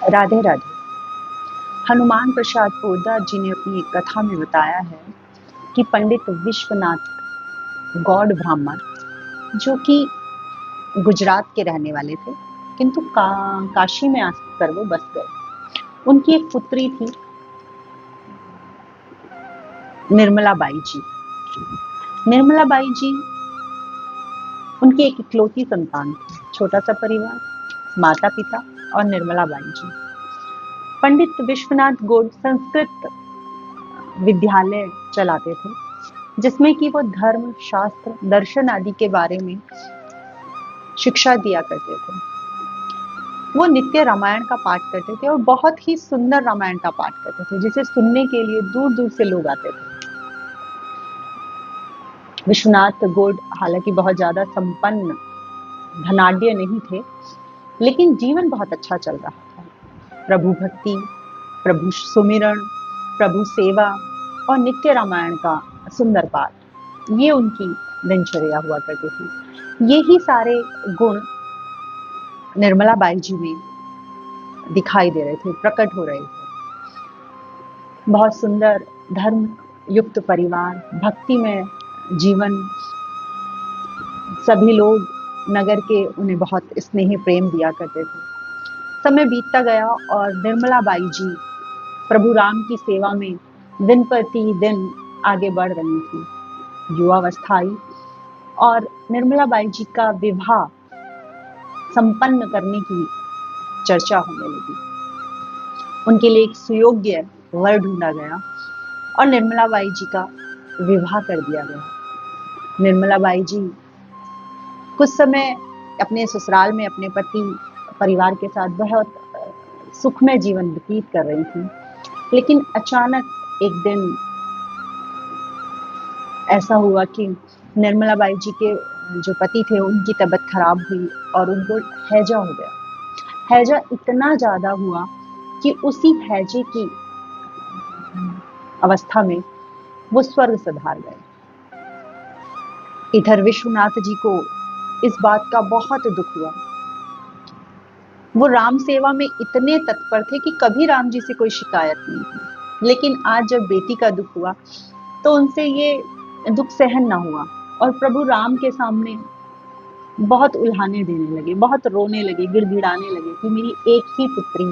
राधे राधे। हनुमान प्रसाद पोद्दार जी ने अपनी एक कथा में बताया है कि पंडित विश्वनाथ गौड़ ब्राह्मण, जो कि गुजरात के रहने वाले थे, किंतु काशी में आकर वो बस गए। उनकी एक पुत्री थी, निर्मला बाई जी। निर्मला बाई जी उनकी एक इकलौती संतान थी। छोटा सा परिवार, माता पिता और निर्मला बाई जी। पंडित विश्वनाथ गौड़ संस्कृत विद्यालय चलाते थे, जिसमें कि वो धर्म, शास्त्र, दर्शन आदि के बारे में शिक्षा दिया करते थे। वो नित्य रामायण का पाठ करते थे और बहुत ही सुंदर रामायण का पाठ करते थे, जिसे सुनने के लिए दूर दूर से लोग आते थे। विश्वनाथ गौड़ हालांकि बहुत ज्यादा संपन्न धनाढ्य नहीं थे, लेकिन जीवन बहुत अच्छा चल रहा था। प्रभु भक्ति, प्रभु सुमिरण, प्रभु सेवा और नित्य रामायण का सुंदर पाठ, ये उनकी दिनचर्या हुआ करती थी। यही सारे गुण निर्मला बाई जी में दिखाई दे रहे थे, प्रकट हो रहे थे। बहुत सुंदर धर्म युक्त परिवार, भक्ति में जीवन, सभी लोग नगर के उन्हें बहुत स्नेह प्रेम दिया करते थे। समय बीतता गया और निर्मला बाई जी प्रभु राम की सेवा में दिन प्रति दिन आगे बढ़ रही थी। युवावस्था आई और निर्मला बाई जी का विवाह संपन्न करने की चर्चा होने लगी। उनके लिए एक सुयोग्य वर ढूंढा गया और निर्मला बाई जी का विवाह कर दिया गया। निर्मला बाई जी कुछ समय अपने ससुराल में अपने पति परिवार के साथ बहुत सुखमय जीवन व्यतीत कर रही थी, लेकिन अचानक एक दिन ऐसा हुआ कि निर्मला बाई जी के जो पति थे, उनकी तबीयत खराब हुई और उनको हैजा हो गया। हैजा इतना ज्यादा हुआ कि उसी हैजे की अवस्था में वो स्वर्ग सिधार गए। इधर विश्वनाथ जी को इस बात का बहुत दुख हुआ। वो राम सेवा में इतने तत्पर थे कि कभी राम जी से कोई शिकायत नहीं की, लेकिन आज जब बेटी का दुख हुआ तो उनसे ये दुख सहन ना हुआ और प्रभु राम के सामने बहुत उल्हाने देने लगे, बहुत रोने लगे, गिड़गिड़ाने लगे कि मेरी एक ही पुत्री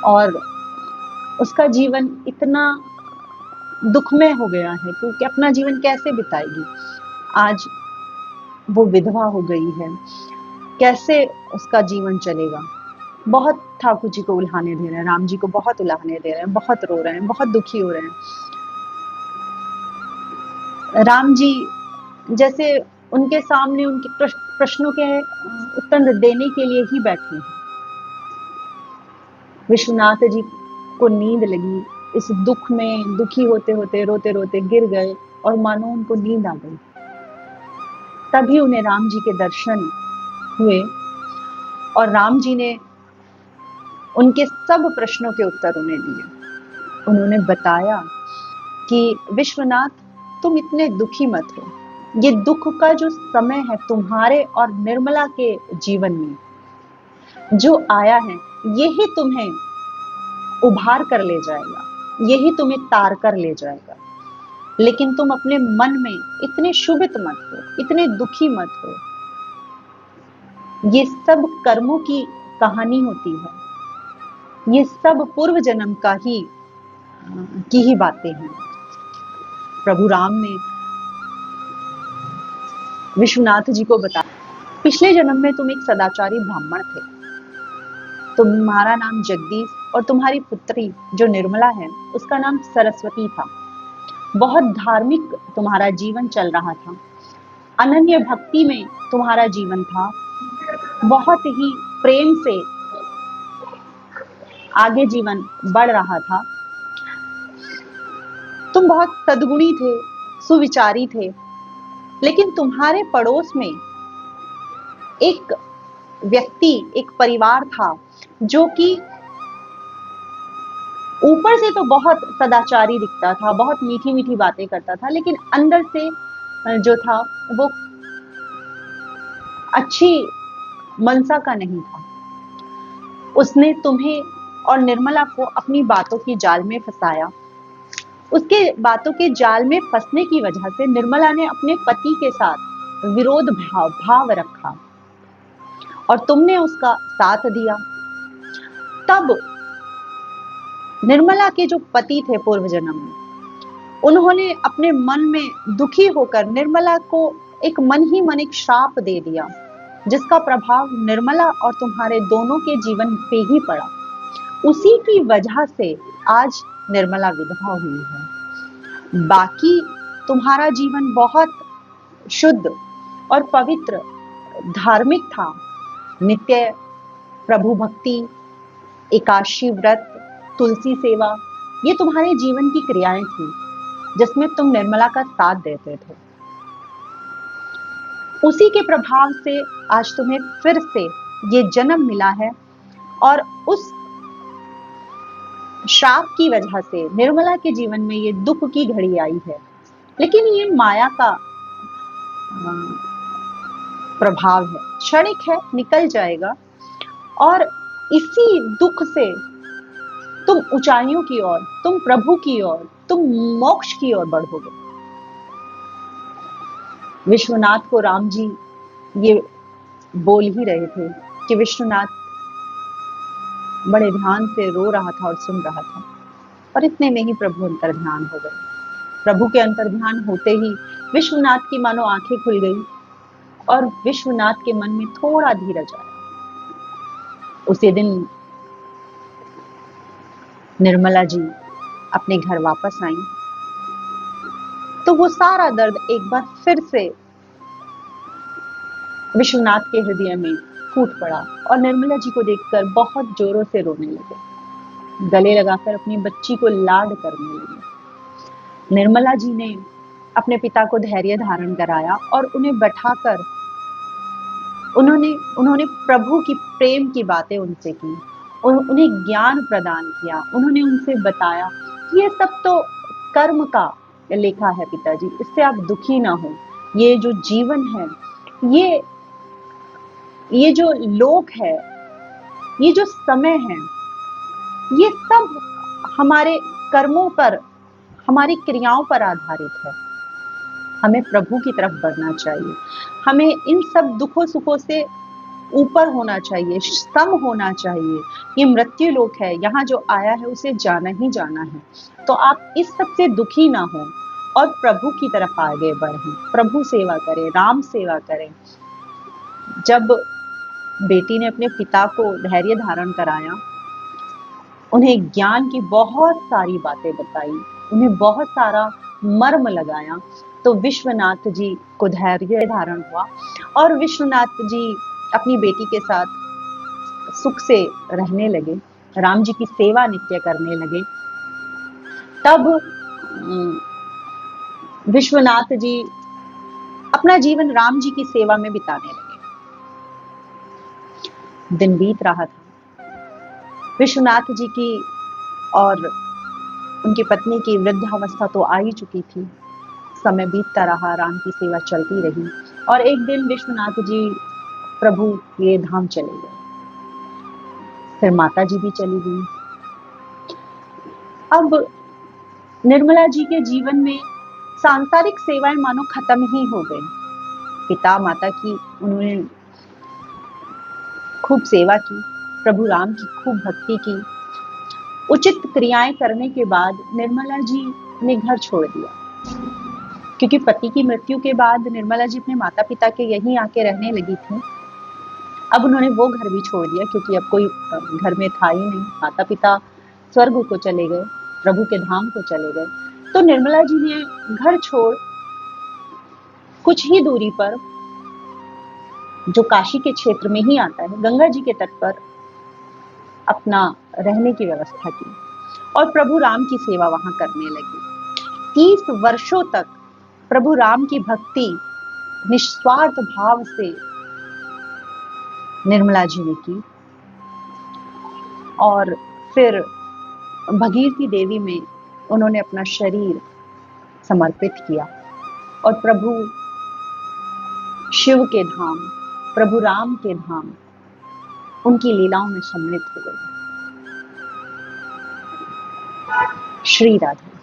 और उसका जीवन इतना दुखमय हो गया है, क्योंकि अपना जीवन कैसे बिताएगी। आज वो विधवा हो गई है, कैसे उसका जीवन चलेगा। बहुत ठाकुर जी को उल्हाने दे रहे हैं, राम जी को बहुत उल्हाने दे रहे हैं, बहुत रो रहे हैं, बहुत दुखी हो रहे हैं। राम जी जैसे उनके सामने उनके प्रश्नों के उत्तर देने के लिए ही बैठे हैं। विश्वनाथ जी को नींद लगी। इस दुख में दुखी होते होते, रोते रोते गिर गए और मानो उनको नींद आ गई। तभी उन्हें राम जी के दर्शन हुए और राम जी ने उनके सब प्रश्नों के उत्तर उन्हें दिए। उन्होंने बताया कि विश्वनाथ, तुम इतने दुखी मत हो। ये दुख का जो समय है तुम्हारे और निर्मला के जीवन में जो आया है, यही तुम्हें उभार कर ले जाएगा, यही तुम्हें तार कर ले जाएगा। लेकिन तुम अपने मन में इतने क्षुभित मत हो, इतने दुखी मत हो। ये सब कर्मों की कहानी होती है, ये सब पूर्व जन्म की ही बातें हैं। प्रभु राम ने विश्वनाथ जी को बताया, पिछले जन्म में तुम एक सदाचारी ब्राह्मण थे, तुम्हारा नाम जगदीश और तुम्हारी पुत्री जो निर्मला है उसका नाम सरस्वती था। बहुत धार्मिक तुम्हारा जीवन चल रहा था, अनन्य भक्ति में तुम्हारा जीवन था, बहुत ही प्रेम से आगे जीवन बढ़ रहा था। तुम बहुत सद्गुणी थे, सुविचारी थे, लेकिन तुम्हारे पड़ोस में एक व्यक्ति, एक परिवार था जो कि ऊपर से तो बहुत सदाचारी दिखता था, बहुत मीठी मीठी बातें करता था, लेकिन अंदर से जो था वो अच्छी मनसा का नहीं था। उसने तुम्हें और निर्मला को अपनी बातों की जाल में फंसाया। उसके बातों के जाल में फंसने की वजह से निर्मला ने अपने पति के साथ विरोध भाव रखा और तुमने उसका साथ दिया। तब निर्मला के जो पति थे पूर्व जन्म में, उन्होंने अपने मन में दुखी होकर निर्मला को एक मन ही मन एक श्राप दे दिया, जिसका प्रभाव निर्मला और तुम्हारे दोनों के जीवन पे ही पड़ा। उसी की वजह से आज निर्मला विधवा हुई है। बाकी तुम्हारा जीवन बहुत शुद्ध और पवित्र, धार्मिक था। नित्य प्रभु भक्ति, एकादशी व्रत, तुलसी सेवा, ये तुम्हारे जीवन की क्रियाएं थी जिसमें तुम निर्मला का साथ देते थे। उसी के प्रभाव से आज तुम्हें फिर से ये जन्म मिला है और उस श्राप की वजह से निर्मला के जीवन में ये दुख की घड़ी आई है। लेकिन ये माया का प्रभाव है, क्षणिक है, निकल जाएगा और इसी दुख से तुम ऊंचाइयों की ओर, तुम प्रभु की ओर, तुम मोक्ष की ओर बढ़ोगे। विश्वनाथ को राम जी ये बोल ही रहे थे कि विश्वनाथ बड़े ध्यान से रो रहा था और सुन रहा था, और इतने में ही प्रभु अंतर्ध्यान हो गए। प्रभु के अंतर्ध्यान होते ही विश्वनाथ की मानो आंखें खुल गई और विश्वनाथ के मन में थोड़ा धीरज आया। उसी दिन निर्मला जी अपने घर वापस आई तो वो सारा दर्द एक बार फिर से विश्वनाथ के हृदय में फूट पड़ा और निर्मला जी को देखकर बहुत जोरों से रोने लगे, गले लगाकर अपनी बच्ची को लाड करने लगे। निर्मला जी ने अपने पिता को धैर्य धारण कराया और उन्हें बैठाकर उन्होंने प्रभु की प्रेम की बातें उनसे की, उन्हें ज्ञान प्रदान किया। उन्होंने उनसे बताया कि ये सब तो कर्म का लेखा है पिताजी, इससे आप दुखी ना हो। ये जो जीवन है, ये जो लोक है, ये जो समय है, ये सब हमारे कर्मों पर, हमारी क्रियाओं पर आधारित है। हमें प्रभु की तरफ बढ़ना चाहिए, हमें इन सब दुखों सुखों से ऊपर होना चाहिए, सम होना चाहिए। ये मृत्यु लोक है, यहाँ जो आया है उसे जाना ही जाना है। तो आप इस सब से दुखी ना हो और प्रभु की तरफ आगे बढ़ें, प्रभु सेवा करें, राम सेवा करें। जब बेटी ने अपने पिता को धैर्य धारण कराया, उन्हें ज्ञान की बहुत सारी बातें बताई, उन्हें बहुत सारा मर्म लगाया, तो विश्वनाथ जी को धैर्य धारण हुआ और विश्वनाथ जी अपनी बेटी के साथ सुख से रहने लगे, राम जी की सेवा नित्य करने लगे। तब विश्वनाथ जी अपना जीवन राम जी की सेवा में बिताने लगे। दिन बीत रहा था, विश्वनाथ जी की और उनकी पत्नी की वृद्धावस्था तो आ ही चुकी थी। समय बीतता रहा, राम की सेवा चलती रही और एक दिन विश्वनाथ जी प्रभु ये धाम चले गए। फिर माता जी भी चली गई। अब निर्मला जी के जीवन में सांसारिक सेवाएं मानो खत्म ही हो गई। पिता माता की उन्होंने खूब सेवा की, प्रभु राम की खूब भक्ति की। उचित क्रियाएं करने के बाद निर्मला जी ने घर छोड़ दिया, क्योंकि पति की मृत्यु के बाद निर्मला जी अपने माता पिता के यहीं आके रहने लगी थी। अब उन्होंने वो घर भी छोड़ दिया क्योंकि अब कोई घर में था ही नहीं। माता पिता स्वर्ग को चले गए, प्रभु के धाम को चले गए। तो निर्मला जी ने घर छोड़ कुछ ही दूरी पर, जो काशी के क्षेत्र में ही आता है, गंगा जी के तट पर अपना रहने की व्यवस्था की और प्रभु राम की सेवा वहां करने लगी। 30 वर्षों तक प्रभु राम की भक्ति निस्वार्थ भाव से निर्मला जी ने की और फिर भगीरथी देवी में उन्होंने अपना शरीर समर्पित किया और प्रभु शिव के धाम, प्रभु राम के धाम उनकी लीलाओं में सम्मिलित हो गई। श्री राधे।